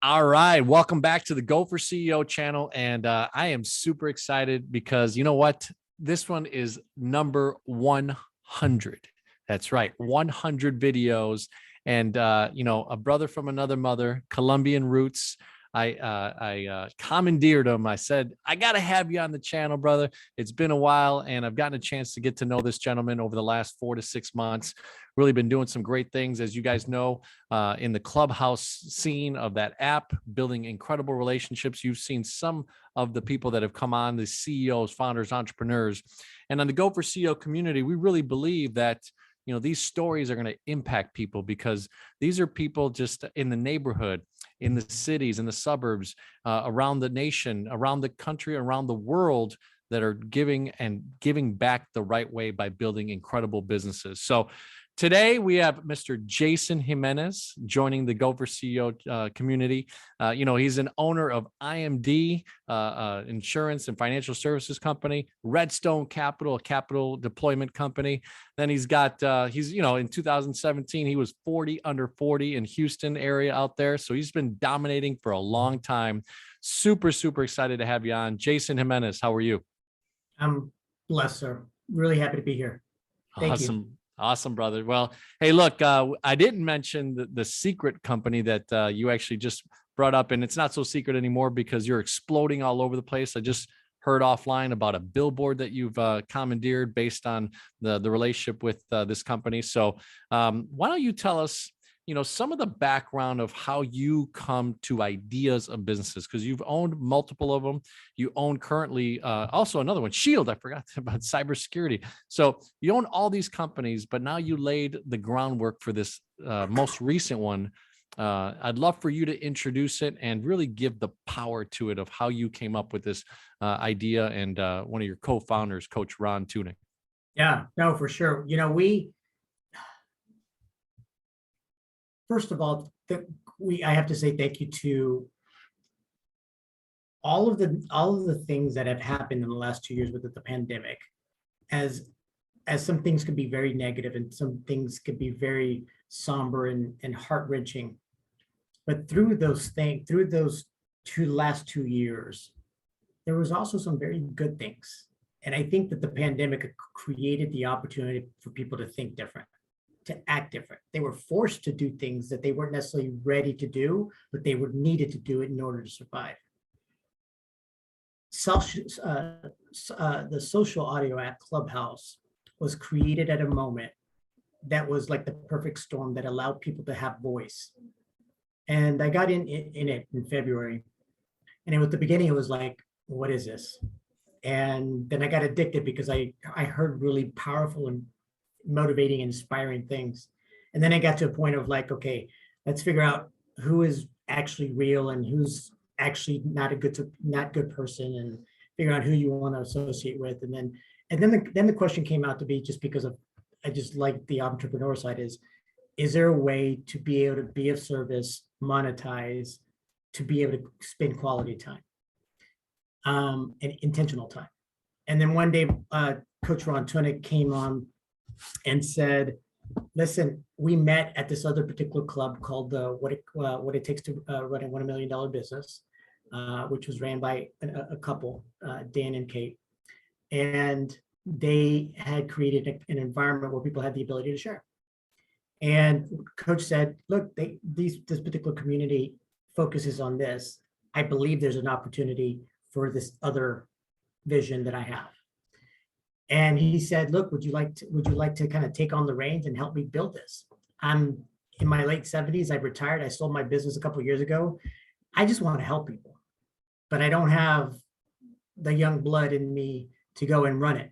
All right. Welcome back to the Go for CEO channel. And I am super excited because you know what? This one is number 100. That's right. 100 videos. And, a brother from another mother, Colombian roots. I commandeered him. I said, I got to have you on the channel, brother. It's been a while, and I've gotten a chance to get to know this gentleman over the last 4 to 6 months. Really been doing some great things, as you guys know, in the clubhouse scene of that app, building incredible relationships. You've seen some of the people that have come on, the CEOs, founders, entrepreneurs. And on the Go for CEO community, we really believe that these stories are going to impact people because these are people just in the neighborhood, in the cities, in the suburbs, around the nation, around the country, around the world, that are giving back the right way by building incredible businesses. So today we have Mr. Jason Jimenez joining the Go for CEO community. He's an owner of IMD insurance and financial services company, Redstone Capital, a capital deployment company. Then he's got in 2017 he was 40 under 40 in Houston area out there. So he's been dominating for a long time. Super excited to have you on, Jason Jimenez. How are you? I'm blessed, sir. Really happy to be here. Thank you. Awesome, brother. Well, hey, look, I didn't mention the secret company that you actually just brought up, and it's not so secret anymore because you're exploding all over the place. I just heard offline about a billboard that you've commandeered based on the relationship with this company. So why don't you tell us, some of the background of how you come to ideas of businesses, because you've owned multiple of them. You own currently also another one, Shield. I forgot about cybersecurity. So you own all these companies, but now you laid the groundwork for this most recent one. I'd love for you to introduce it and really give the power to it of how you came up with this idea, and one of your co-founders, Coach Ron Tunick. Yeah, no, for sure. First of all, I have to say thank you to all of the things that have happened in the last 2 years with the pandemic. As some things could be very negative and some things could be very somber and heart-wrenching. But through those last 2 years, there was also some very good things. And I think that the pandemic created the opportunity for people to think different, to act different. They were forced to do things that they weren't necessarily ready to do, but they were needed to do it in order to survive. The social audio app Clubhouse was created at a moment that was like the perfect storm that allowed people to have voice. And I got in it in February. And at the beginning, it was like, what is this? And then I got addicted because I heard really powerful and motivating, inspiring things. And then I got to a point of like, okay, let's figure out who is actually real and who's actually not good person, and figure out who you want to associate with. And then the question came out to be, just because of, I just like the entrepreneur side, is there a way to be able to be of service, monetize, to be able to spend quality time, and intentional time. And then one day, Coach Ron Tunick came on and said, listen, we met at this other particular club called What It Takes to Run a $1 Million Business, which was ran by a couple, Dan and Kate. And they had created an environment where people had the ability to share. And Coach said, look, this particular community focuses on this. I believe there's an opportunity for this other vision that I have. And he said, look, would you like to kind of take on the reins and help me build this? I'm in my late 70s. I retired. I sold my business a couple of years ago. I just want to help people, but I don't have the young blood in me to go and run it.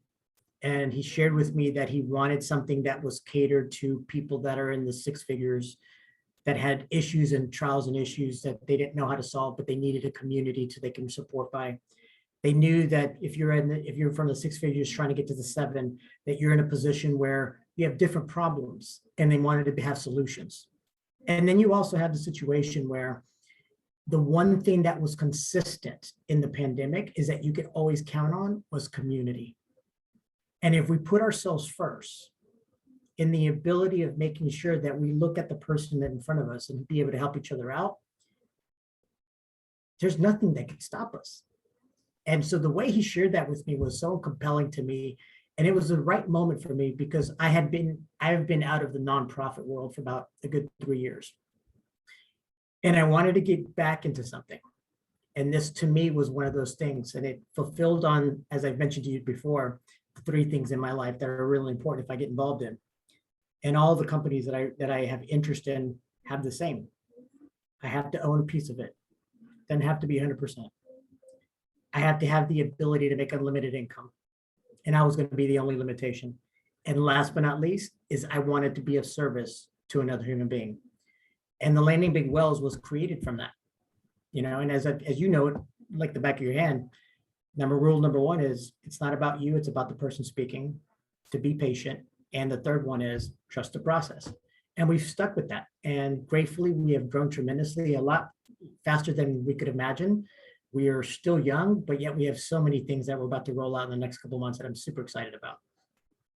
And he shared with me that he wanted something that was catered to people that are in the six figures, that had issues and trials and issues that they didn't know how to solve, but they needed a community so they can support by. They knew that if you're from the six figures trying to get to the seven, that you're in a position where you have different problems, and they wanted to have solutions. And then you also have the situation where the one thing that was consistent in the pandemic is that you could always count on was community. And if we put ourselves first in the ability of making sure that we look at the person in front of us and be able to help each other out, there's nothing that can stop us. And so the way he shared that with me was so compelling to me. And it was the right moment for me because I've been out of the nonprofit world for about a good 3 years. And I wanted to get back into something. And this to me was one of those things. And it fulfilled on, as I've mentioned to you before, the three things in my life that are really important if I get involved in. And all the companies that I have interest in have the same. I have to own a piece of it. Doesn't have to be 100%. I have to have the ability to make unlimited income. And I was going to be the only limitation. And last but not least is I wanted to be of service to another human being. And the Landing Big Wells was created from that. And as you know it, like the back of your hand, rule number one is it's not about you, it's about the person speaking, to be patient. And the third one is trust the process. And we've stuck with that. And gratefully, we have grown tremendously, a lot faster than we could imagine. We are still young, but yet we have so many things that we're about to roll out in the next couple of months that I'm super excited about.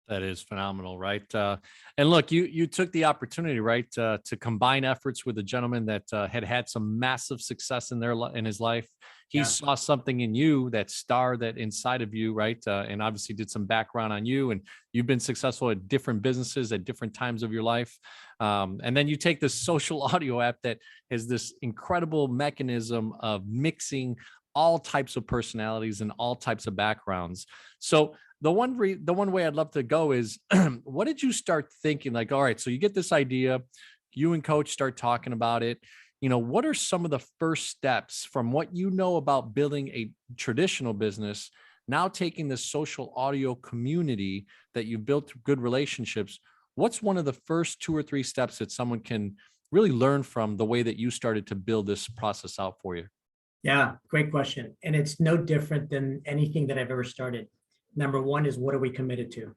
That is phenomenal, right? And look, you took the opportunity, right, to combine efforts with a gentleman that had some massive success in his life. He saw something in you, that star that inside of you, right? And obviously did some background on you, and you've been successful at different businesses at different times of your life. And then you take this social audio app that has this incredible mechanism of mixing all types of personalities and all types of backgrounds. So the one way I'd love to go is, what did you start thinking? Like, all right, so you get this idea, you and coach start talking about it. What are some of the first steps from what you know about building a traditional business, now taking this social audio community that you've built good relationships? What's one of the first 2 or 3 steps that someone can really learn from the way that you started to build this process out for you? Yeah, great question. And it's no different than anything that I've ever started. Number one is, what are we committed to?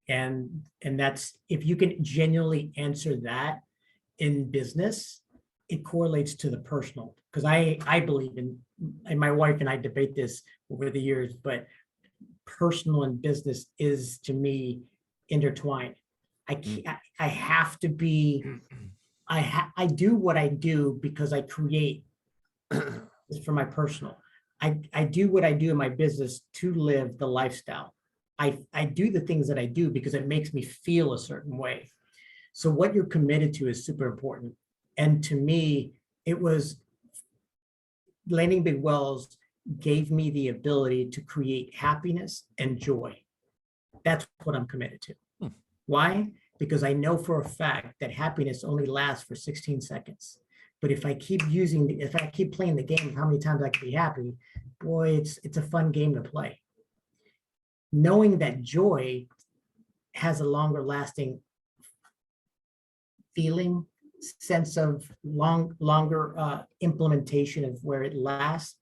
And that's, if you can genuinely answer that in business, it correlates to the personal. Because I believe in, and my wife and I debate this over the years, but personal and business is, to me, intertwined. I have to be, I do what I do because I create for my personal. I do what I do in my business to live the lifestyle. I do the things that I do because it makes me feel a certain way. So what you're committed to is super important. And to me, it was Landing Big Wells gave me the ability to create happiness and joy. That's what I'm committed to. Why? Because I know for a fact that happiness only lasts for 16 seconds. But if I keep playing the game of how many times I can be happy, boy, it's a fun game to play. Knowing that joy has a longer lasting feeling, sense of longer implementation of where it lasts.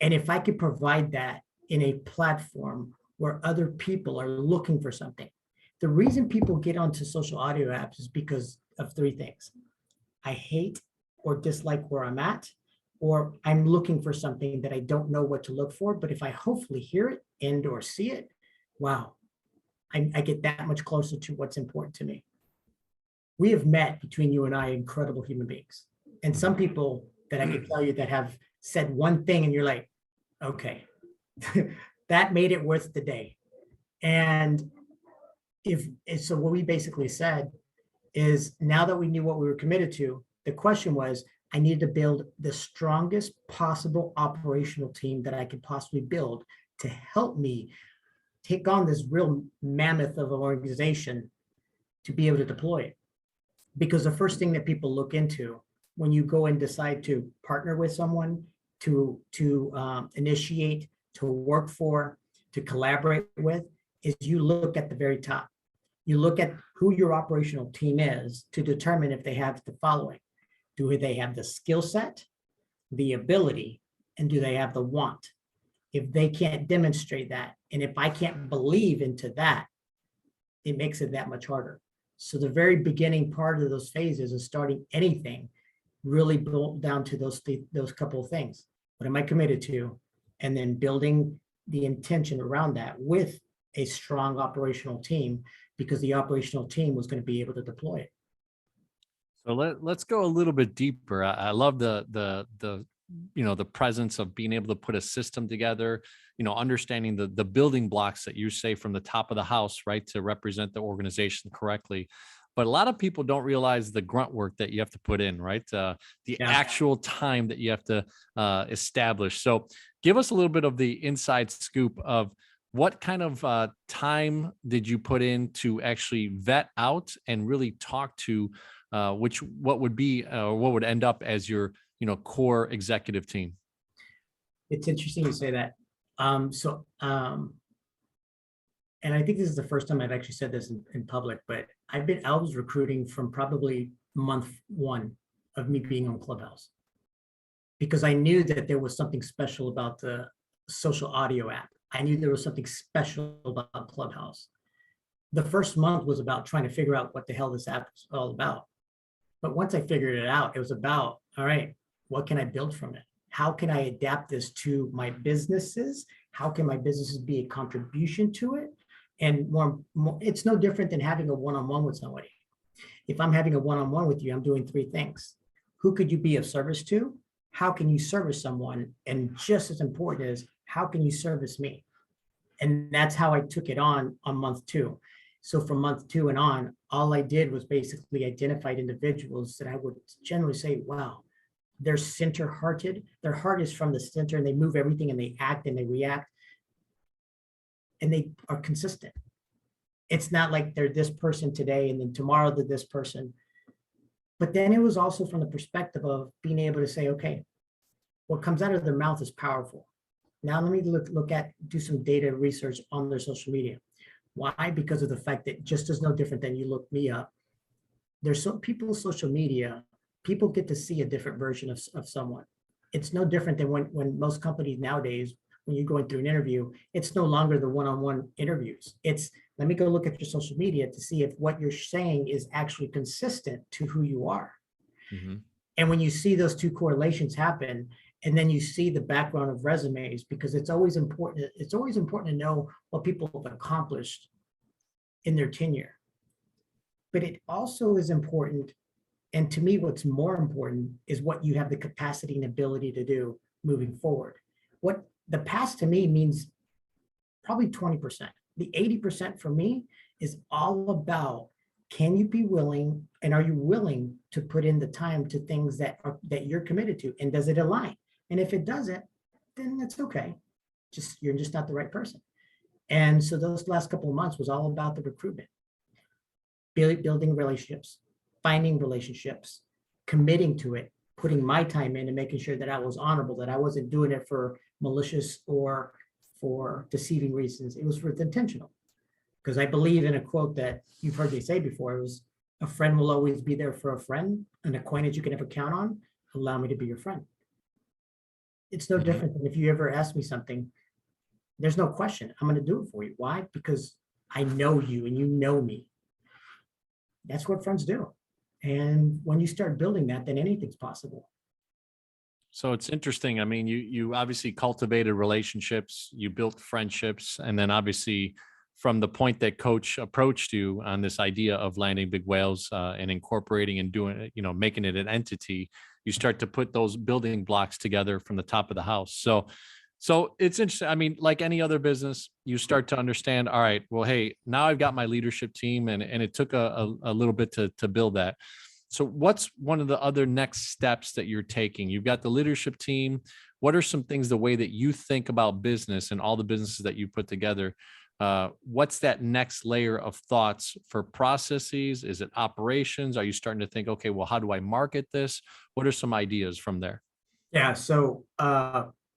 And if I could provide that in a platform where other people are looking for something. The reason people get onto social audio apps is because of 3 things. I hate or dislike where I'm at, or I'm looking for something that I don't know what to look for. But if I hopefully hear it and or see it, wow, I get that much closer to what's important to me. We have met, between you and I, incredible human beings. And some people that I can tell you that have said one thing and you're like, okay, that made it worth the day. And so what we basically said is, now that we knew what we were committed to, the question was, I needed to build the strongest possible operational team that I could possibly build to help me take on this real mammoth of an organization to be able to deploy it. Because the first thing that people look into when you go and decide to partner with someone, to initiate, to work for, to collaborate with, is you look at the very top. You look at who your operational team is to determine if they have the following. Do they have the skill set, the ability, and do they have the want? If they can't demonstrate that, and if I can't believe into that, it makes it that much harder. So the very beginning part of those phases of starting anything really boiled down to those couple of things. What am I committed to? And then building the intention around that with a strong operational team, because the operational team was going to be able to deploy it. So let's go a little bit deeper. I love the the presence of being able to put a system together, understanding the building blocks that you say from the top of the house, right, to represent the organization correctly. But a lot of people don't realize the grunt work that you have to put in, right? The Yeah. actual time that you have to establish. So give us a little bit of the inside scoop of what kind of time did you put in to actually vet out and really talk to what would be what would end up as your core executive team? It's interesting you say that. And I think this is the first time I've actually said this in public, but I was recruiting from probably month one of me being on Clubhouse, because I knew that there was something special about the social audio app. I knew there was something special about Clubhouse. The first month was about trying to figure out what the hell this app is all about. But once I figured it out, it was about, all right, what can I build from it? How can I adapt this to my businesses? How can my businesses be a contribution to it? And more, it's no different than having a one-on-one with somebody. If I'm having a one-on-one with you, I'm doing three things. Who could you be of service to? How can you service someone? And just as important is, how can you service me? And that's how I took it on month two. So from month two and on, all I did was basically identified individuals that I would generally say, wow, they're center-hearted. Their heart is from the center, and they move everything, and they act and they react, and they are consistent. It's not like they're this person today and then tomorrow they're this person. But then it was also from the perspective of being able to say, okay, what comes out of their mouth is powerful. Now let me do some data research on their social media. Why? Because of the fact that just as no different than you look me up, there's some people's social media, people get to see a different version of someone. It's no different than when most companies nowadays, when you're going through an interview, it's no longer the one-on-one interviews. It's, let me go look at your social media to see if what you're saying is actually consistent to who you are. Mm-hmm. And when you see those two correlations happen, and then you see the background of resumes, because it's always important to know what people have accomplished in their tenure. But it also is important, and to me, what's more important is what you have the capacity and ability to do moving forward. What the past to me means probably 20%. The 80% for me is all about, can you be willing, and are you willing to put in the time to things that you're committed to, and does it align? And if it doesn't, then that's okay. You're just not the right person. And so those last couple of months was all about the recruitment, building relationships, finding relationships, committing to it, putting my time in and making sure that I was honorable, that I wasn't doing it for malicious or for deceiving reasons. It was intentional. Because I believe in a quote that you've heard me say before. It was, a friend will always be there for a friend, an acquaintance you can never count on, allow me to be your friend. It's no different than if you ever ask me something, there's no question, I'm going to do it for you. Why? Because I know you and you know me. That's what friends do. And when you start building that, then anything's possible. So it's interesting. I mean, you obviously cultivated relationships, you built friendships, and then obviously from the point that coach approached you on this idea of landing big whales and incorporating and doing it, making it an entity, you start to put those building blocks together from the top of the house. So it's interesting. I mean, like any other business, you start to understand, all right, well, hey, now I've got my leadership team, and it took a little bit to build that. So what's one of the other next steps that you're taking? You've got the leadership team. What are some things, the way that you think about business and all the businesses that you put together? What's that next layer of thoughts for processes? Is it operations? Are you starting to think, okay, well, how do I market this? What are some ideas from there? Yeah. So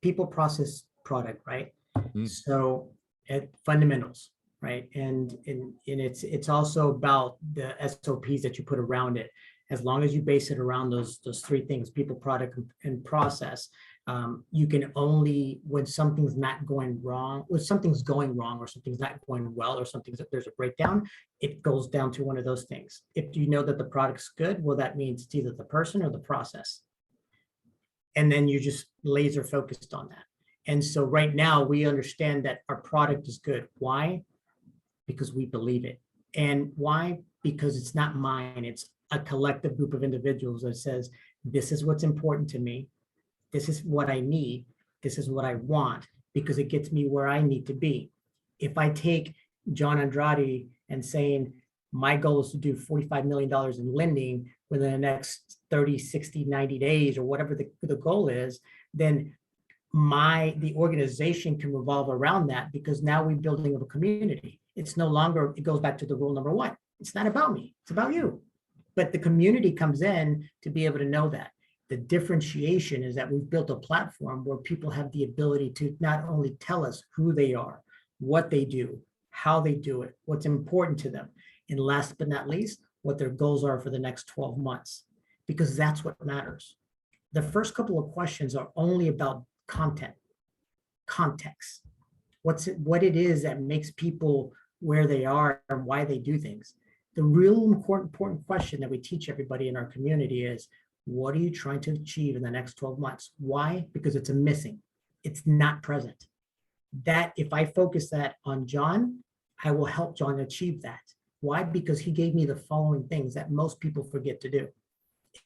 people, process, product, right? Mm. So at fundamentals, right? And it's also about the SOPs that you put around it. As long as you base it around those three things, people, product, and process, you can only, when something's not going wrong, when something's going wrong, or something's not going well, or there's a breakdown, it goes down to one of those things. If you know that the product's good, well, that means it's either the person or the process. And then you just laser focused on that. And so right now we understand that our product is good. Why? Because we believe it. And why? Because it's not mine. It's a collective group of individuals that says, this is what's important to me. This is what I need. This is what I want, because it gets me where I need to be. If I take John Andrade and saying, my goal is to do $45 million in lending within the next 30, 60, 90 days, or whatever the goal is, then the organization can revolve around that, because now we're building up a community. It's no longer, it goes back to the rule number one. It's not about me, it's about you. But the community comes in to be able to know that. The differentiation is that we've built a platform where people have the ability to not only tell us who they are, what they do, how they do it, what's important to them, and last but not least, what their goals are for the next 12 months, because that's what matters. The first couple of questions are only about content, context, what it is that makes people where they are and why they do things. The real important question that we teach everybody in our community is, what are you trying to achieve in the next 12 months? Why? Because it's a missing. It's not present. That if I focus that on John, I will help John achieve that. Why? Because he gave me the following things that most people forget to do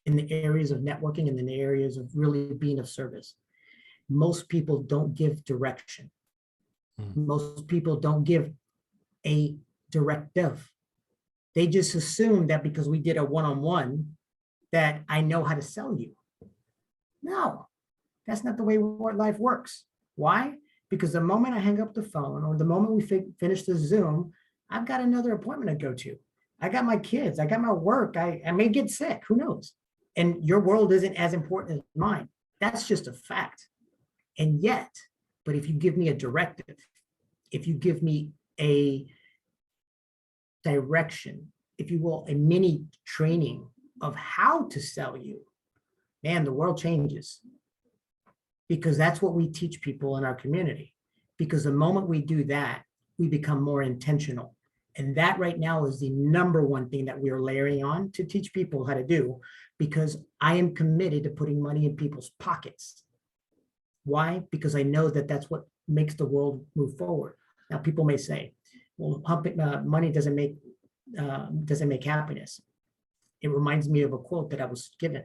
in the areas of networking and in the areas of really being of service. Most people don't give direction. Most people don't give a directive. They just assume that because we did a one-on-one that I know how to sell you. No, that's not the way life works. Why? Because the moment I hang up the phone, or the moment we finish the Zoom, I've got another appointment to go to. I got my kids, I got my work, I may get sick, who knows? And your world isn't as important as mine. That's just a fact. And yet, but if you give me a directive, if you give me a direction, if you will, a mini training of how to sell you, man, the world changes. Because that's what we teach people in our community. Because the moment we do that, we become more intentional. And that right now is the number one thing that we are layering on to teach people how to do, because I am committed to putting money in people's pockets. Why? Because I know that that's what makes the world move forward. Now, people may say, well, money doesn't make happiness. It reminds me of a quote that I was given.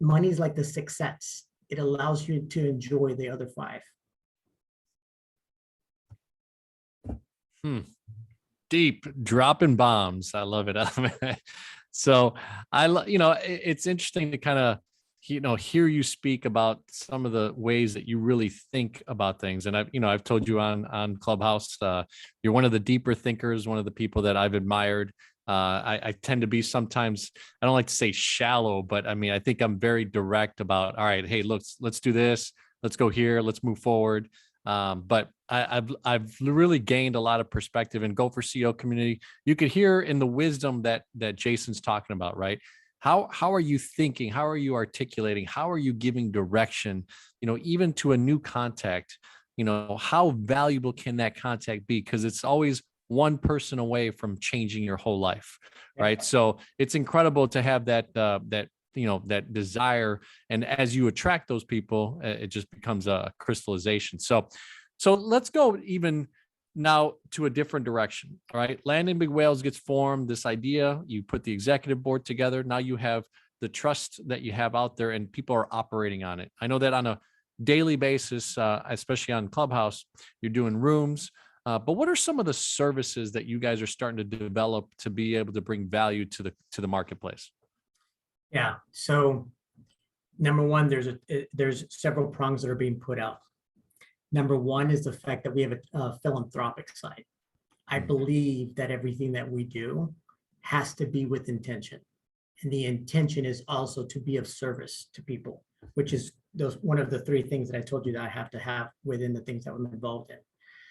Money is like the sixth sense. It allows you to enjoy the other five. Deep, dropping bombs. I love it. So it's interesting to kind of, hear you speak about some of the ways that you really think about things. And I've told you on Clubhouse, you're one of the deeper thinkers, one of the people that I've admired. I tend to be sometimes, I don't like to say shallow, but I mean, I think I'm very direct about, all right, hey, let's do this. Let's go here. Let's move forward. But I've really gained a lot of perspective in Gopher CEO community. You could hear in the wisdom that Jason's talking about, right? How are you thinking? How are you articulating? How are you giving direction, even to a new contact? How valuable can that contact be? Because it's always one person away from changing your whole life, right? So it's incredible to have that desire, and as you attract those people, it just becomes a crystallization. So let's go even now to a different direction. All right, Landing Big Whales gets formed. This idea, you put the executive board together. Now you have the trust that you have out there, and people are operating on it. I know that on a daily basis, especially on Clubhouse, you're doing rooms. But what are some of the services that you guys are starting to develop to be able to bring value to the marketplace? Yeah. So number one, there's several prongs that are being put out. Number one is the fact that we have a philanthropic side. I believe that everything that we do has to be with intention. And the intention is also to be of service to people, which is one of the three things that I told you that I have to have within the things that I'm involved in.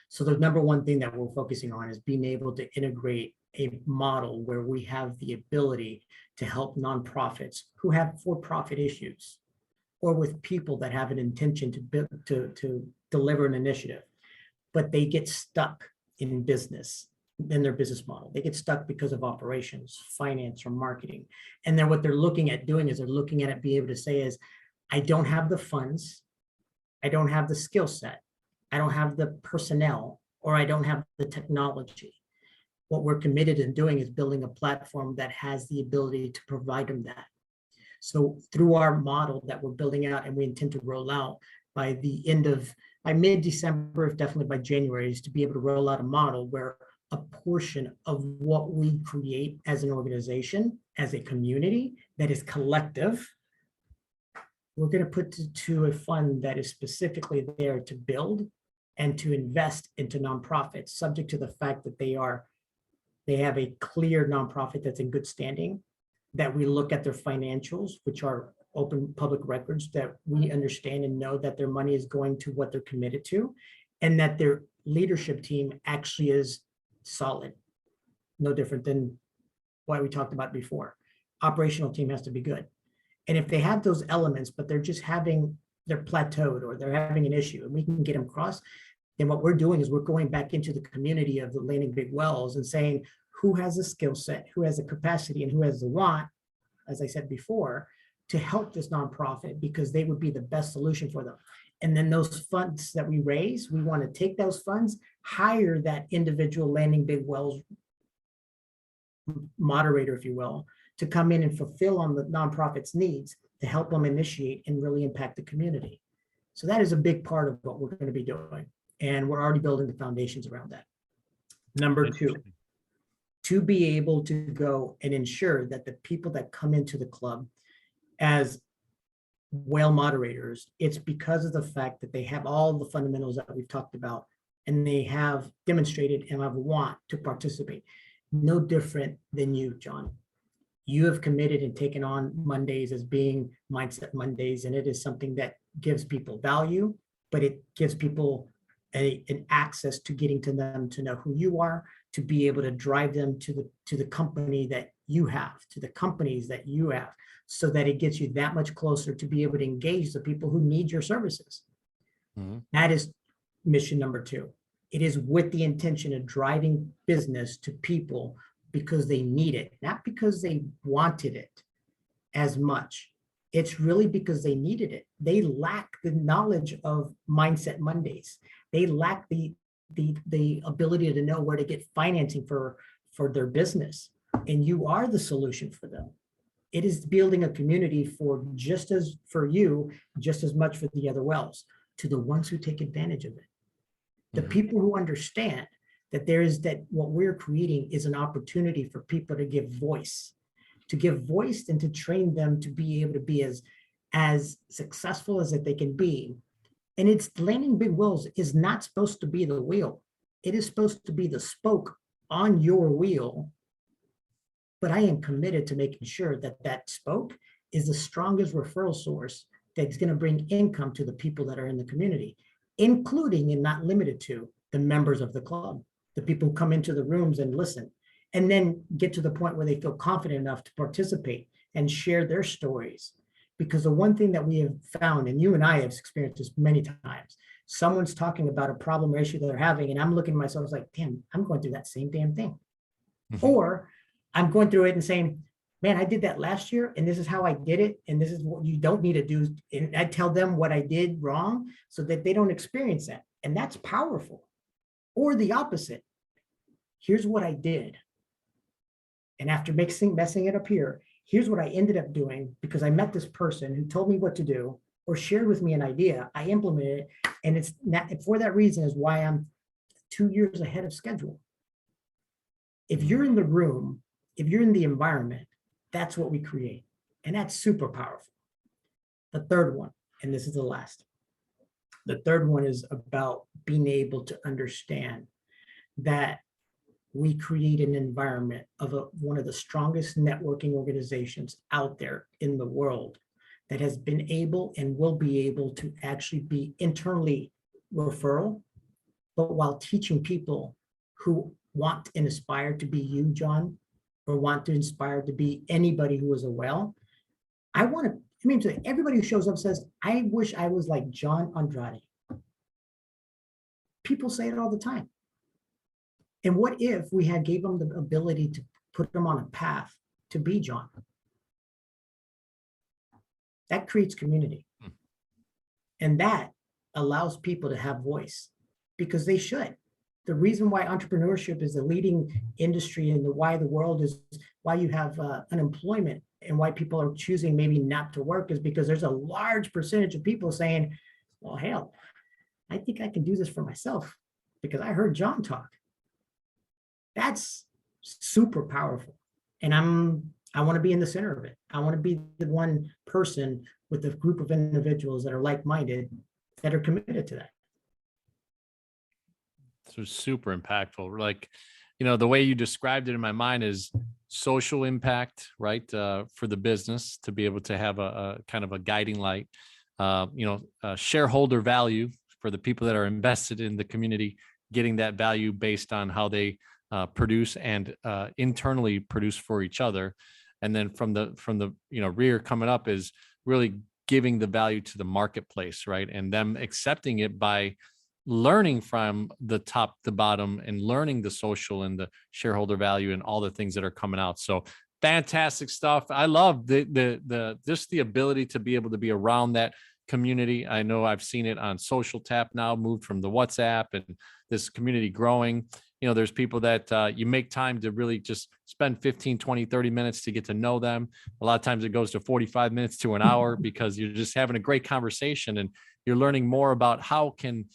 So the number one thing that we're focusing on is being able to integrate a model where we have the ability to help nonprofits who have for-profit issues, or with people that have an intention to deliver an initiative, but they get stuck in their business model. They get stuck because of operations, finance, or marketing. And then what they're looking at doing is they're looking at it, be able to say is, I don't have the funds, I don't have the skill set, I don't have the personnel, or I don't have the technology. What we're committed in doing is building a platform that has the ability to provide them that. So through our model that we're building out and we intend to roll out by mid-December, if definitely by January, is to be able to roll out a model where a portion of what we create as an organization, as a community that is collective, we're going to put to a fund that is specifically there to build and to invest into nonprofits, subject to the fact that they have a clear nonprofit that's in good standing, that we look at their financials, which are open public records, that we understand and know that their money is going to what they're committed to, and that their leadership team actually is solid. No different than what we talked about before. Operational team has to be good. And if they have those elements, but they're plateaued or they're having an issue and we can get them across, then what we're doing is we're going back into the community of the landing big wells and saying, who has a skill set, who has the capacity, and who has the want, as I said before, to help this nonprofit, because they would be the best solution for them. And then those funds that we raise, we want to take those funds, hire that individual landing big wells moderator, if you will, to come in and fulfill on the nonprofit's needs to help them initiate and really impact the community. So that is a big part of what we're going to be doing. And we're already building the foundations around that. Number two, to be able to go and ensure that the people that come into the club as whale moderators, it's because of the fact that they have all the fundamentals that we've talked about, and they have demonstrated and have a want to participate. No different than you, John. You have committed and taken on Mondays as being Mindset Mondays, and it is something that gives people value, but it gives people an access to getting to them, to know who you are, to be able to drive them to the company that you have, to the companies that you have, so that it gets you that much closer to be able to engage the people who need your services. Mm-hmm. That is mission number two. It is with the intention of driving business to people because they need it, not because they wanted it as much. It's really because they needed it. They lack the knowledge of Mindset Mondays. They lack the ability to know where to get financing for their business. And you are the solution for them. It is building a community just as much for the other wells, to the ones who take advantage of it. The people who understand that what we're creating is an opportunity for people to give voice and to train them to be able to be as successful as that they can be. And it's landing big wells is not supposed to be the wheel. It is supposed to be the spoke on your wheel. But I am committed to making sure that that spoke is the strongest referral source that's going to bring income to the people that are in the community, including and not limited to the members of the club, the people who come into the rooms and listen, and then get to the point where they feel confident enough to participate and share their stories. Because the one thing that we have found, and you and I have experienced this many times, someone's talking about a problem or issue that they're having, and I'm looking at myself like, damn, I'm going through that same damn thing. Mm-hmm. Or I'm going through it and saying, man, I did that last year, and this is how I did it, and this is what you don't need to do. And I tell them what I did wrong so that they don't experience that. And that's powerful. Or the opposite. Here's what I did. And after messing it up here, here's what I ended up doing because I met this person who told me what to do or shared with me an idea. I implemented it. And it's not, for that reason is why I'm 2 years ahead of schedule. If you're in the room, if you're in the environment, that's what we create. And that's super powerful. The third one, and this is the last. The third one is about being able to understand that we create an environment of one of the strongest networking organizations out there in the world that has been able and will be able to actually be internally referral, but while teaching people who want and aspire to be you, John, or want to inspire to be anybody who is a whale. Everybody who shows up says, I wish I was like John Andrade. People say it all the time. And what if we gave them the ability to put them on a path to be John? That creates community. And that allows people to have voice because they should. The reason why entrepreneurship is the leading industry and why the world is, why you have unemployment and why people are choosing maybe not to work is because there's a large percentage of people saying, well, hell, I think I can do this for myself because I heard John talk. That's super powerful. And I want to be in the center of it. I want to be the one person with a group of individuals that are like-minded, that are committed to that. So super impactful. Like, the way you described it in my mind is social impact, right? For the business to be able to have a kind of a guiding light, shareholder value for the people that are invested in the community, getting that value based on how they produce and internally produce for each other. And then from the rear coming up is really giving the value to the marketplace, right? And them accepting it by learning from the top to bottom and learning the social and the shareholder value and all the things that are coming out. So fantastic stuff. I love the just the ability to be able to be around that community. I know I've seen it on Social Tap now, moved from the WhatsApp, and this community growing. There's people that you make time to really just spend 15, 20, 30 minutes to get to know them. A lot of times it goes to 45 minutes to an hour because you're just having a great conversation and you're learning more about how can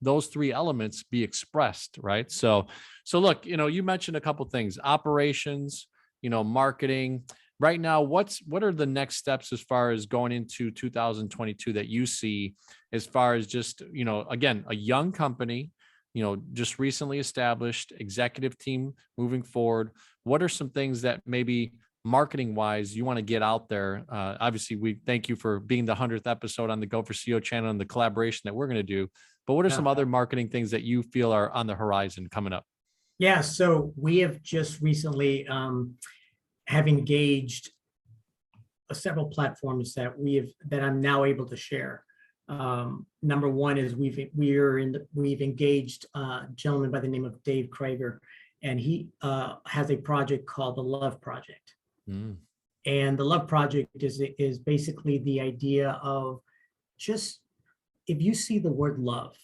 those three elements be expressed, right? So look, you mentioned a couple of things: operations, marketing. Right now, what are the next steps as far as going into 2022 that you see, as far as just, again, a young company, just recently established, executive team moving forward? What are some things that maybe marketing wise you want to get out there? Obviously, we thank you for being the 100th episode on the Go for CEO channel and the collaboration that we're going to do. But what are some other marketing things that you feel are on the horizon coming up? Yeah, so we have just recently have engaged several platforms that I'm now able to share. Number one is we've engaged a gentleman by the name of Dave Krager, and he has a project called the Love Project. And the Love Project is basically the idea of just, if you see the word love,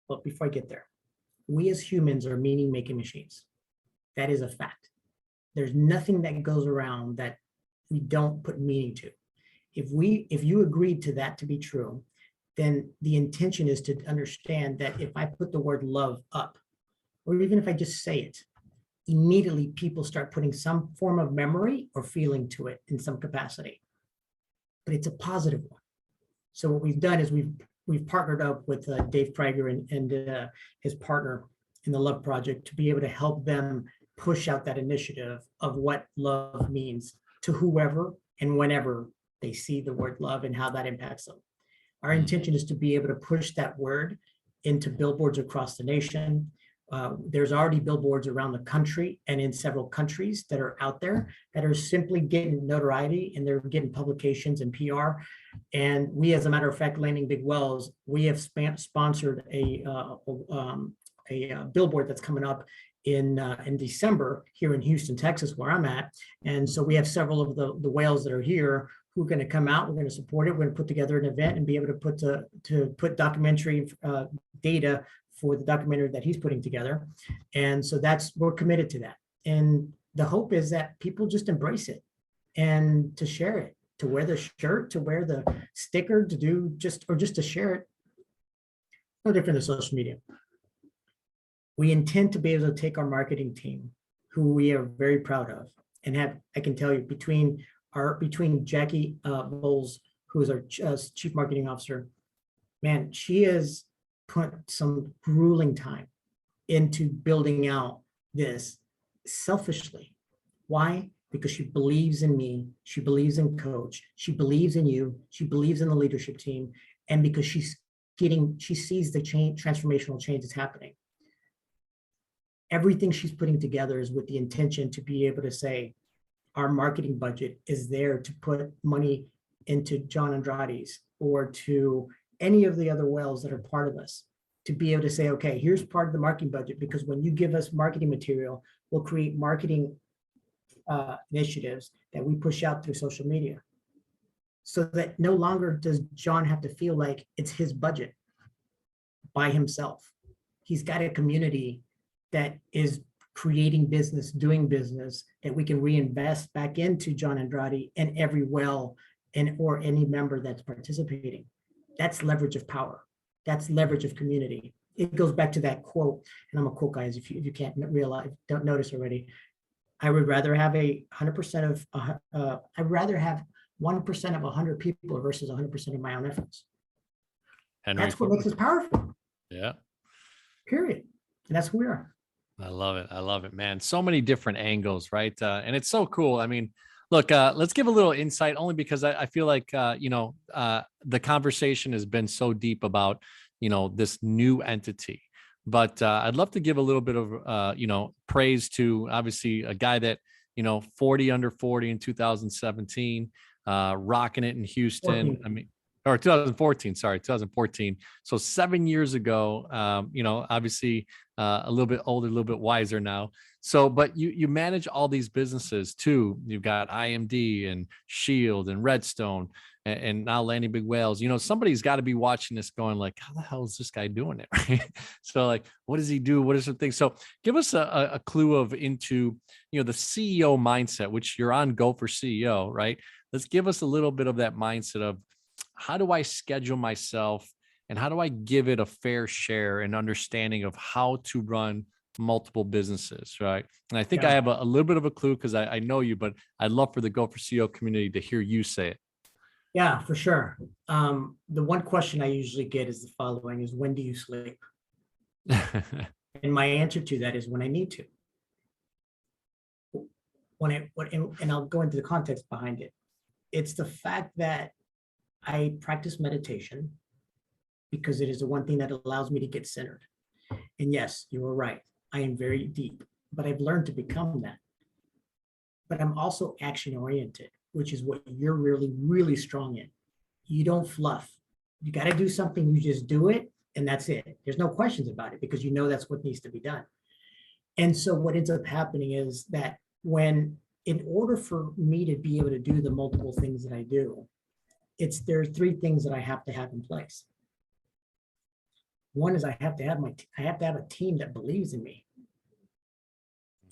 but before I get there, we as humans are meaning-making machines. That is a fact. There's nothing that goes around that we don't put meaning to. If you agreed to that to be true, then the intention is to understand that if I put the word love up, or even if I just say it, immediately people start putting some form of memory or feeling to it in some capacity. But it's a positive one. So what we've done is we've partnered up with Dave Krager and his partner in the Love Project to be able to help them push out that initiative of what love means to whoever and whenever they see the word love and how that impacts them. Our intention is to be able to push that word into billboards across the nation. There's already billboards around the country and in several countries that are out there that are simply getting notoriety, and they're getting publications and PR. And we, as a matter of fact, Landing Big Wells, we have sponsored a billboard that's coming up in December here in Houston, Texas, where I'm at. And so we have several of the whales that are here who are going to come out. We're going to support it. We're going to put together an event and be able to put documentary data for the documentary that he's putting together. And so we're committed to that. And the hope is that people just embrace it and to share it, to wear the shirt, to wear the sticker, just to share it. No different than social media. We intend to be able to take our marketing team, who we are very proud of, and I can tell you, between Jackie Bowles, who is our chief marketing officer, man, she has put some grueling time into building out this selfishly. Why? Because she believes in me, she believes in Coach, she believes in you, she believes in the leadership team, and because she sees the transformational change that's happening. Everything she's putting together is with the intention to be able to say, our marketing budget is there to put money into John Andrade's or to any of the other wells that are part of us, to be able to say, okay, here's part of the marketing budget, because when you give us marketing material, we'll create marketing initiatives that we push out through social media, so that no longer does John have to feel like it's his budget by himself. He's got a community that is creating business, doing business that we can reinvest back into John Andrade and every well and or any member that's participating. That's leverage of power. That's leverage of community. It goes back to that quote, and I'm a quote guys. If you can't realize, don't notice already. I would rather have 100% of. I'd rather have 1% of 100 people versus 100% of my own efforts. Henry That's what Ford. makes us powerful. Yeah. Period. And that's who we are. I love it. I love it, man. So many different angles, right? And it's so cool. I mean, look, let's give a little insight only because I feel like, the conversation has been so deep about, this new entity. But I'd love to give a little bit of, praise to obviously a guy that, 40 under 40 in 2017, rocking it in Houston. 14. I mean, or 2014, sorry, 2014. So 7 years ago, obviously a little bit older, a little bit wiser now. So, but you manage all these businesses too. You've got IMD and Shield and Redstone and now Landing Big Whales. Somebody's got to be watching this going like, how the hell is this guy doing it? Right. So like, what does he do? What is the thing? So give us a clue into, the CEO mindset, which you're on Go for CEO, right? Let's give us a little bit of that mindset of, how do I schedule myself and how do I give it a fair share and understanding of how to run multiple businesses, right? And I think I have a little bit of a clue because I know you, but I'd love for the Go for CEO community to hear you say it. Yeah, for sure. The one question I usually get is the following: is when do you sleep? And my answer to that is when I need to. And I'll go into the context behind it. It's the fact that I practice meditation because it is the one thing that allows me to get centered. And yes, you were right. I am very deep, but I've learned to become that. But I'm also action oriented, which is what you're really, really strong in. You don't fluff. You got to do something, you just do it, and that's it. There's no questions about it because you know that's what needs to be done. And so what ends up happening is that in order for me to be able to do the multiple things that I do, there are three things that I have to have in place. One is I have to have a team that believes in me.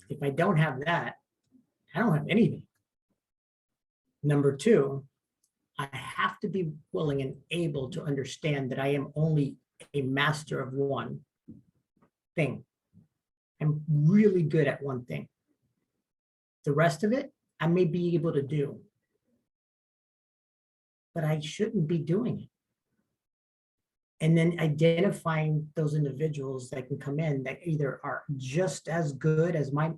If I don't have that, I don't have anything. Number two, I have to be willing and able to understand that I am only a master of one thing. I'm really good at one thing. The rest of it, I may be able to do, but I shouldn't be doing it. And then identifying those individuals that can come in that either are just as good as one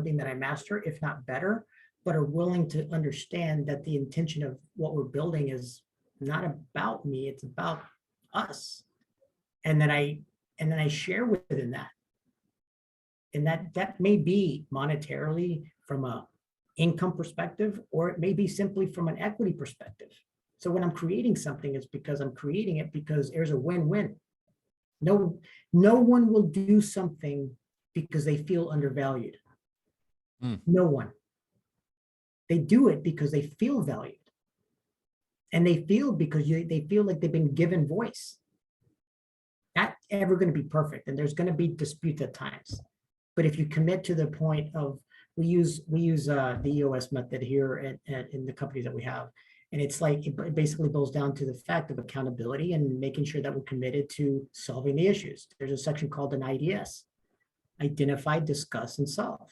thing that I master, if not better, but are willing to understand that the intention of what we're building is not about me, it's about us. And then I share within that. And that may be monetarily from a income perspective, or it may be simply from an equity perspective. So when I'm creating something, it's because I'm creating it because there's a win-win. No one will do something because they feel undervalued. No one. They do it because they feel valued. And they feel because they feel like they've been given voice. Not ever going to be perfect. And there's going to be disputes at times. But if you commit to the point of, we use the EOS method here in the company that we have. And it's like, it basically boils down to the fact of accountability and making sure that we're committed to solving the issues. There's a section called an IDS, identify, discuss, and solve.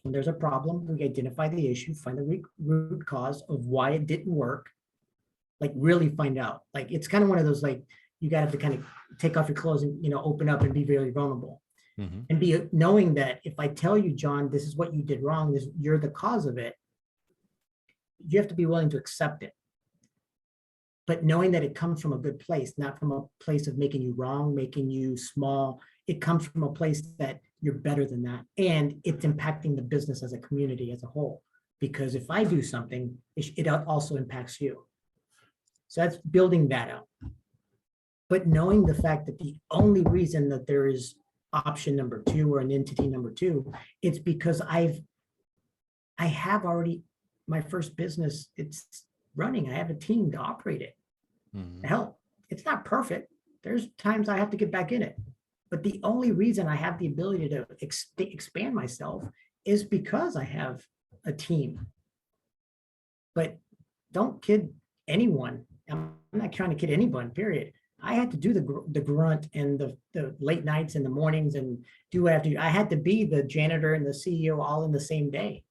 When there's a problem, we identify the issue, find the root cause of why it didn't work, like really find out. Like, it's kind of one of those, like, you got to kind of take off your clothes and, open up and be very vulnerable. Mm-hmm. And be knowing that if I tell you, John, this is what you did wrong, you're the cause of it, you have to be willing to accept it. But knowing that it comes from a good place, not from a place of making you wrong, making you small. It comes from a place that you're better than that. And it's impacting the business as a community as a whole. Because if I do something, it also impacts you. So that's building that out. But knowing the fact that the only reason that there is option number two or an entity number two, it's because I have already, my first business, it's running. I have a team to operate it. Mm-hmm. Hell, it's not perfect. There's times I have to get back in it. But the only reason I have the ability to expand myself is because I have a team. But don't kid anyone. I'm not trying to kid anyone, period. I had to do the grunt and the late nights and the mornings and do what I have to do. I had to be the janitor and the CEO all in the same day.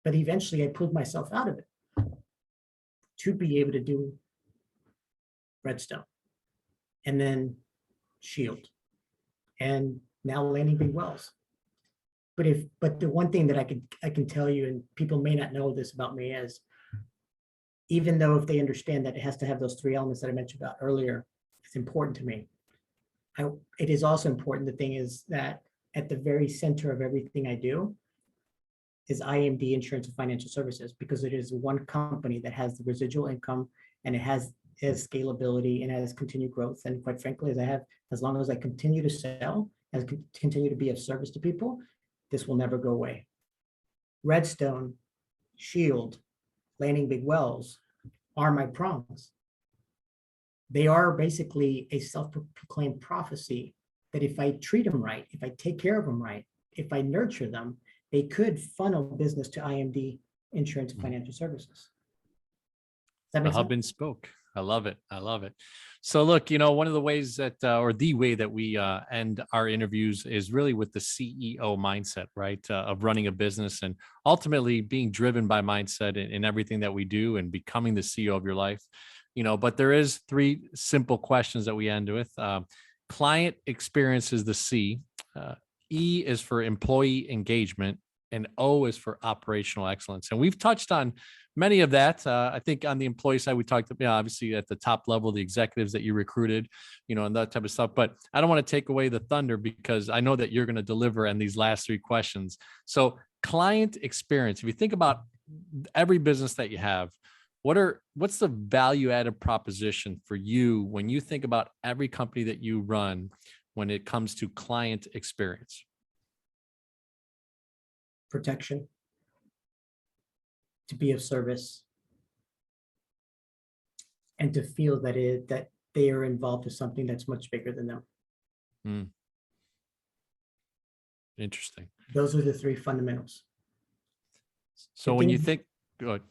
But eventually I pulled myself out of it to be able to do Redstone and then Shield and now landing big wells. But the one thing that I can tell you, and people may not know this about me, is even though if they understand that it has to have those three elements that I mentioned about earlier, it's important to me. It is also important. The thing is that at the very center of everything I do is IMD Insurance and Financial Services, because it is one company that has the residual income and it has scalability and has continued growth. And quite frankly, as long as I continue to sell, as continue to be of service to people, this will never go away. Redstone, Shield, landing big wells are my prongs. They are basically a self-proclaimed prophecy that if I treat them right, if I take care of them right, if I nurture them, they could funnel business to IMD Insurance and Financial Services. Does that make sense? The hub and spoke. I love it. I love it. So look, one of the ways that, or the way that we end our interviews is really with the CEO mindset, right? Of running a business and ultimately being driven by mindset in everything that we do and becoming the CEO of your life. But there is three simple questions that we end with. Client experience is the C. E is for employee engagement, and O is for operational excellence. And we've touched on many of that. I think on the employee side, we talked about, obviously at the top level, the executives that you recruited, and that type of stuff. But I don't want to take away the thunder because I know that you're going to deliver on these last three questions. So client experience, if you think about every business that you have, what's the value added proposition for you when you think about every company that you run when it comes to client experience? Protection, to be of service, and to feel that they are involved with something that's much bigger than them. Interesting. Those are the three fundamentals. So when you think, good.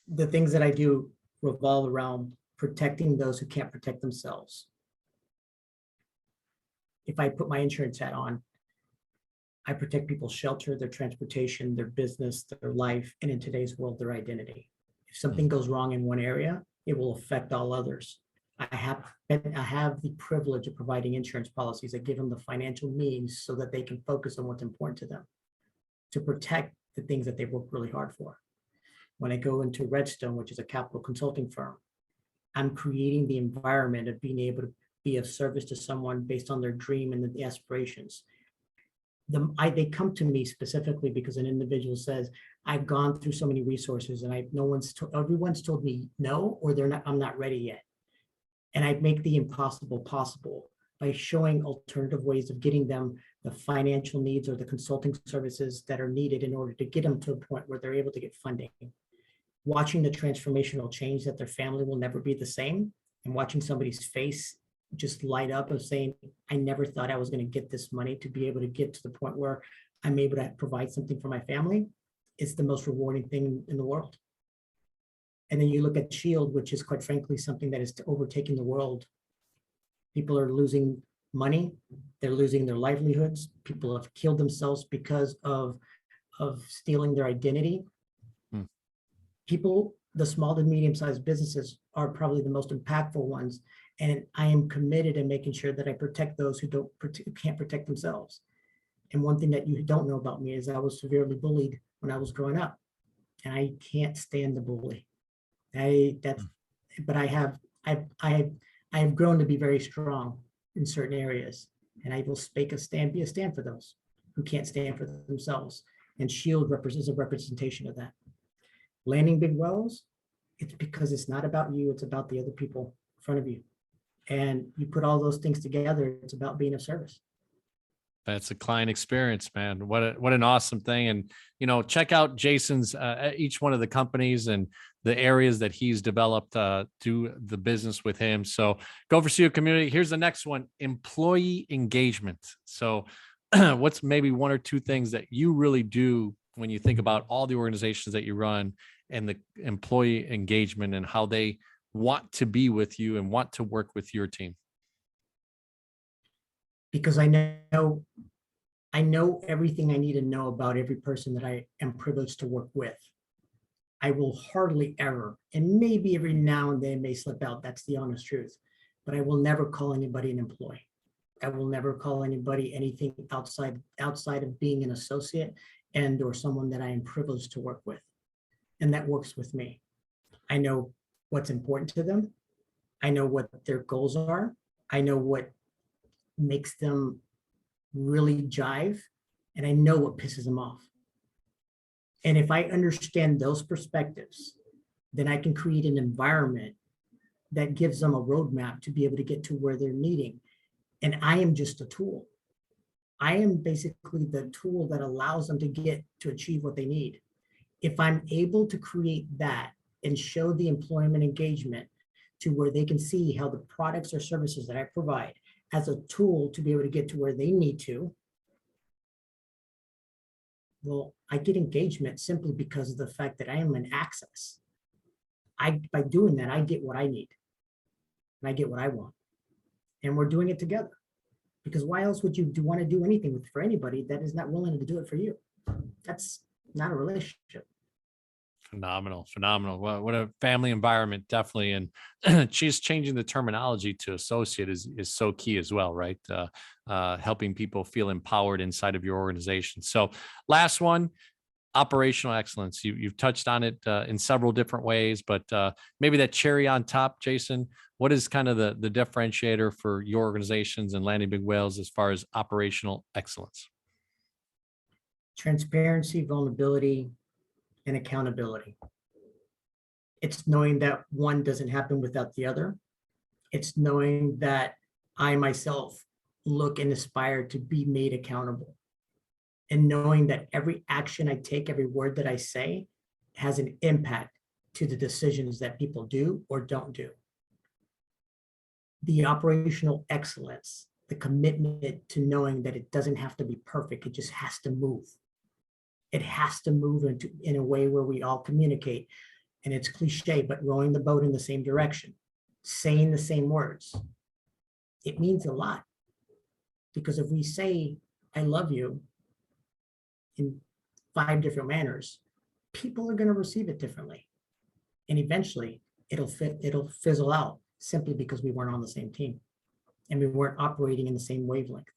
The things that I do revolve around protecting those who can't protect themselves. If I put my insurance hat on, I protect people's shelter, their transportation, their business, their life, and in today's world, their identity. If something goes wrong in one area, it will affect all others. I have the privilege of providing insurance policies that give them the financial means so that they can focus on what's important to them, to protect the things that they work really hard for. When I go into Redstone, which is a capital consulting firm, I'm creating the environment of being able to be of service to someone based on their dream and the aspirations. They come to me specifically because an individual says, I've gone through so many resources and everyone's told me no, or I'm not ready yet. And I make the impossible possible by showing alternative ways of getting them the financial needs or the consulting services that are needed in order to get them to a point where they're able to get funding. Watching the transformational change that their family will never be the same, and watching somebody's face just light up of saying, I never thought I was going to get this money to be able to get to the point where I'm able to provide something for my family. It's the most rewarding thing in the world. And then you look at Shield, which is quite frankly something that is overtaking the world. People are losing money. They're losing their livelihoods. People have killed themselves because of stealing their identity. People, the small to medium-sized businesses are probably the most impactful ones. And I am committed in making sure that I protect those who can't protect themselves. And one thing that you don't know about me is I was severely bullied when I was growing up, and I can't stand the bully. But I have grown to be very strong in certain areas, and I will be a stand for those who can't stand for themselves. And Shield represents a representation of that. Landing big wells, it's because it's not about you, it's about the other people in front of you. And you put all those things together, it's about being of service. That's a client experience, man. What an awesome thing. And, check out Jason's, each one of the companies and the areas that he's developed, do the business with him. So go for CEO community. Here's the next one, employee engagement. So what's maybe one or two things that you really do when you think about all the organizations that you run and the employee engagement and how they want to be with you and want to work with your team? Because I know everything I need to know about every person that I am privileged to work with. I will hardly ever, and maybe every now and then may slip out, that's the honest truth, but I will never call anybody an employee. I will never call anybody anything outside of being an associate and or someone that I am privileged to work with. And that works with me. I know what's important to them. I know what their goals are. I know what makes them really jive, and I know what pisses them off. And if I understand those perspectives, then I can create an environment that gives them a roadmap to be able to get to where they're needing. And I am just a tool. I am basically the tool that allows them to achieve what they need. If I'm able to create that and show the employment engagement to where they can see how the products or services that I provide as a tool to be able to get to where they need to, well, I get engagement simply because of the fact that I am an access. By doing that, I get what I need and I get what I want. And we're doing it together. Because why else would you want to do anything for anybody that is not willing to do it for you? That's not a relationship. Phenomenal. What a family environment, definitely. And she's changing the terminology to associate is so key as well, right? Helping people feel empowered inside of your organization. So last one, operational excellence. You've touched on it in several different ways, but maybe that cherry on top, Jason, what is kind of the differentiator for your organizations and Landing Big Whales as far as operational excellence? Transparency, vulnerability, and accountability. It's knowing that one doesn't happen without the other. It's knowing that I myself look and aspire to be made accountable. And knowing that every action I take, every word that I say has an impact to the decisions that people do or don't do. The operational excellence, the commitment to knowing that it doesn't have to be perfect, it just has to move. It has to move in a way where we all communicate. And it's cliche, but rowing the boat in the same direction, saying the same words. It means a lot. Because if we say, I love you in 5 different manners, people are going to receive it differently. And eventually it'll fizzle out simply because we weren't on the same team and we weren't operating in the same wavelength.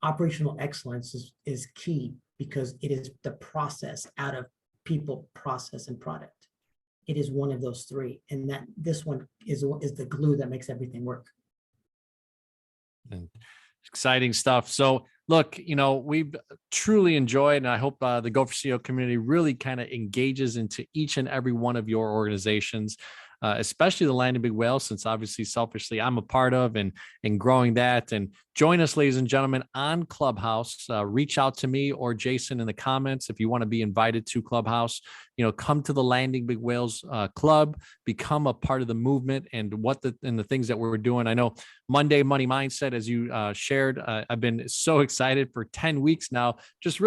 Operational excellence is key because it is the process out of people, process, and product. It is one of those 3. And that this one is the glue that makes everything work. And exciting stuff. So look, we've truly enjoyed, and I hope the Go for CEO community really kind of engages into each and every one of your organizations, especially the Landing Big Whale, since obviously selfishly I'm a part of and growing that. And join us, ladies and gentlemen, on Clubhouse. Reach out to me or Jason in the comments if you want to be invited to Clubhouse. Come to the Landing Big Whales Club, become a part of the movement and the things that we're doing. I know Monday Money Mindset, as you shared, I've been so excited for 10 weeks now, just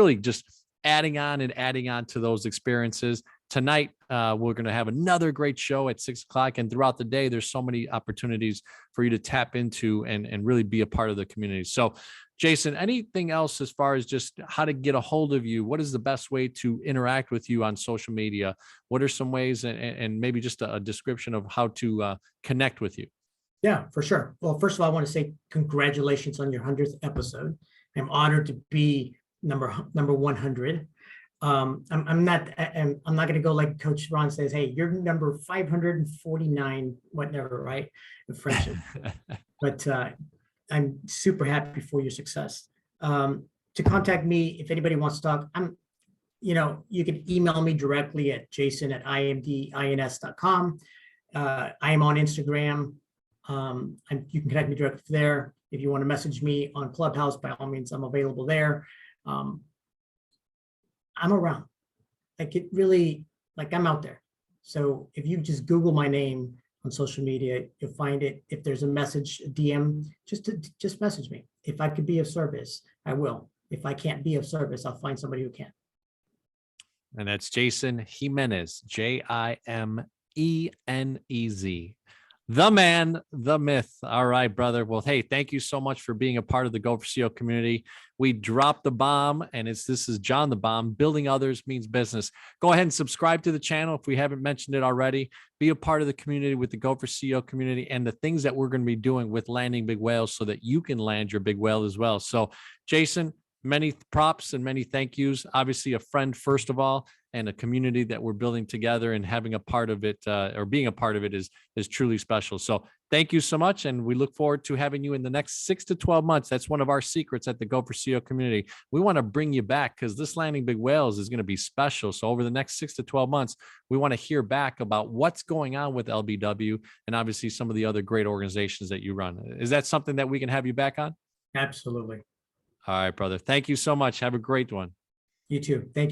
adding on to those experiences. Tonight, we're going to have another great show at 6:00. And throughout the day, there's so many opportunities for you to tap into and really be a part of the community. So, Jason, anything else as far as just how to get a hold of you? What is the best way to interact with you on social media? What are some ways and maybe just a description of how to connect with you? Yeah, for sure. Well, first of all, I want to say congratulations on your 100th episode. I'm honored to be number 100. I'm not going to go like Coach Ron says, hey, you're number 549, whatever, right? In friendship. But I'm super happy for your success. To contact me, if anybody wants to talk, you can email me directly at jason@imdins.com. I am on Instagram. You can connect me directly there. If you want to message me on Clubhouse, by all means, I'm available there. I'm around. Like it really, like I'm out there. So if you just Google my name on social media, you'll find it. If there's a message, a DM, just message me. If I could be of service, I will. If I can't be of service, I'll find somebody who can. And that's Jason Jimenez, Jimenez, the man, the myth. All right, brother. Well, hey, thank you so much for being a part of the Go for CEO community. We dropped the bomb, and this is John the Bomb. Building others means business. Go ahead and subscribe to the channel if we haven't mentioned it already. Be a part of the community with the Go for CEO community and the things that we're going to be doing with landing big whales so that you can land your big whale as well. So, Jason, many props and many thank yous. Obviously, a friend, first of all, and a community that we're building together, and having a part of it or being a part of it is truly special. So thank you so much. And we look forward to having you in the next 6 to 12 months. That's one of our secrets at the Go for CEO community. We want to bring you back because this landing big whales is going to be special. So over the next 6 to 12 months, we want to hear back about what's going on with LBW and obviously some of the other great organizations that you run. Is that something that we can have you back on? Absolutely. All right, brother. Thank you so much. Have a great one. You too. Thank you.